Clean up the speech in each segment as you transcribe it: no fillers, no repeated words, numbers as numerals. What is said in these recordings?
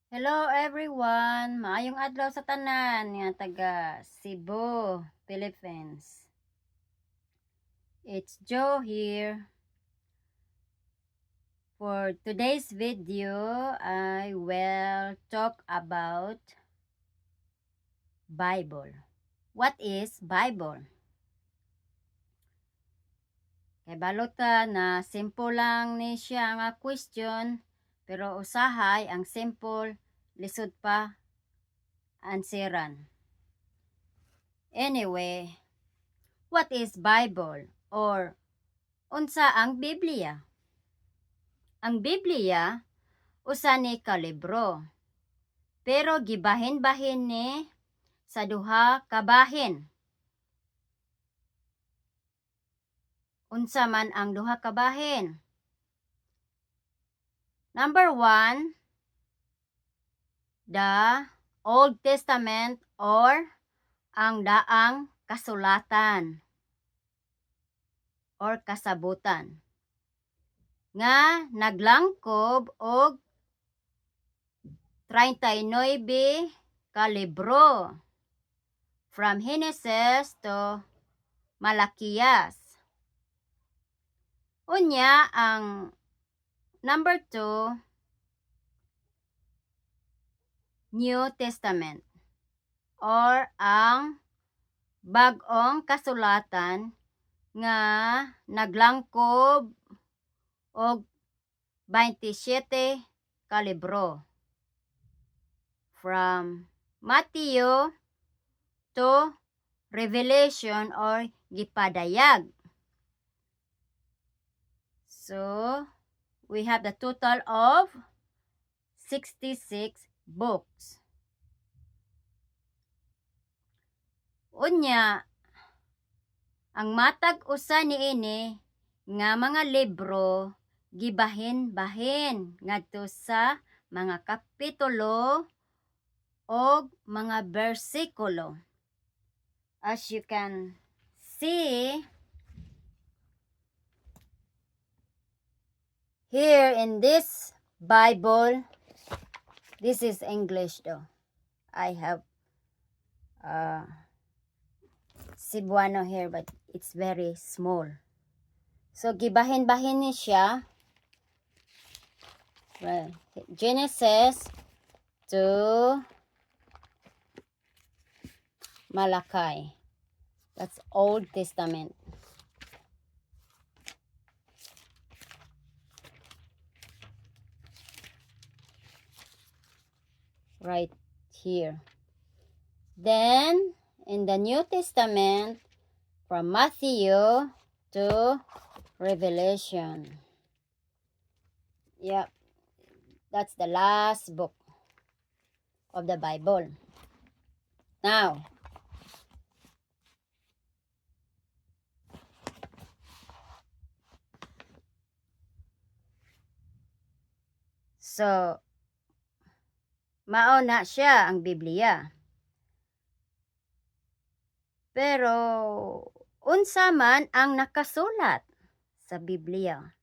Hello everyone! Maayong adlaw sa tanan nga taga Cebu, Philippines. It's Joe here. For today's video, I will talk about Bible. What is Bible? Kay balota na simple lang ni siya nga question, pero usahay ang simple, lisod pa answeran. Anyway, what is Bible or unsa ang Biblia? Ang Biblia usa ni ka libro, pero gibahin-bahin ni sa duha ka bahin. Unsa man ang duha ka bahin? Number 1, the Old Testament or ang daang kasulatan or kasabutan nga naglangkob og 39 ka libro from Genesis to Malakias. Unya ang number 2, New Testament or ang bag-ong kasulatan nga naglangkob og 27 ka libro from Matthew to Revelation or gipadayag. So, we have the total of 66 books. Unya, ang matag usa niini nga mga libro gibahin-bahin ngadto sa mga kapitulo o mga bersikulo. As you can see here in this Bible, this is English though. I have Cebuano here but it's very small. So gibahin-bahin ni siya. Well, Genesis to Malachi. That's Old Testament. Right here. Then, in the New Testament, from Matthew to Revelation. Yep, that's the last book of the Bible. Now, so, mao na siya ang Biblia. Pero, unsa man ang nakasulat sa Biblia?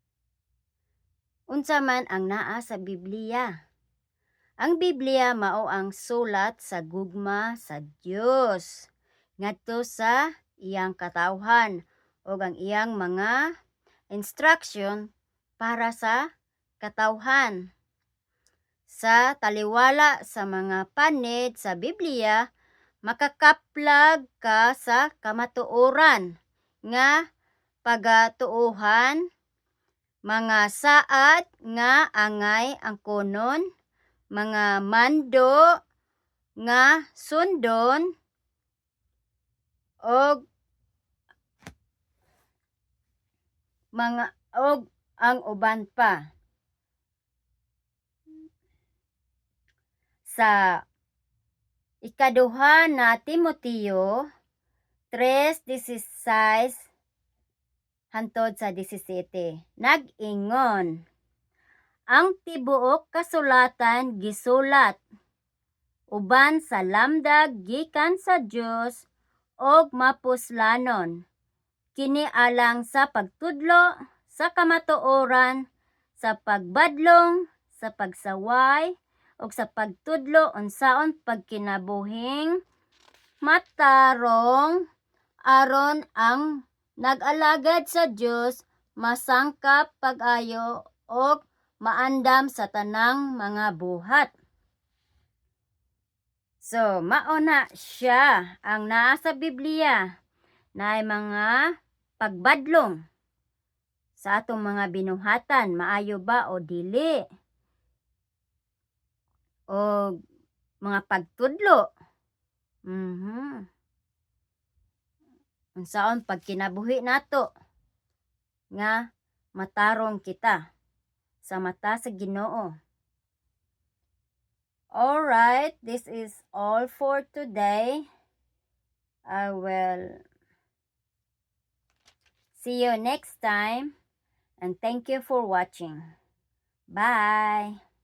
Unsa man ang naa sa Biblia? Ang Biblia mao ang sulat sa gugma sa Dios ngadto sa iyang katawhan ug ang iyang mga instruction para sa katawhan. Sa taliwala sa mga panid sa Biblia, makakaplag ka sa kamatuoran nga pagatuohan, mga saad nga angay ang kunon, mga mando nga sundon, og ang uban pa. Sa ikaduha na Timoteo 3:16 hantod sa 17, nag-ingon, ang tibuok kasulatan gisulat uban sa lamdag gikan sa Dios og mapuslanon, kini alang sa pagtudlo sa kamatuoran, sa pagbadlong, sa pagsaway, ug sa pagtudlo unsaon pagkinabuhing matarong aron ang nag-alagad sa Dios masangkap pag-ayo og maandam sa tanang mga buhat. So, mao na siya ang naa sa Biblia na mga pagbadlong sa atong mga binuhatan, maayo ba o dili, o mga pagtudlo. Unsaon pagkinabuhi nato nga matarong kita sa mata sa Ginoo. Alright, this is all for today. I will see you next time and thank you for watching. Bye!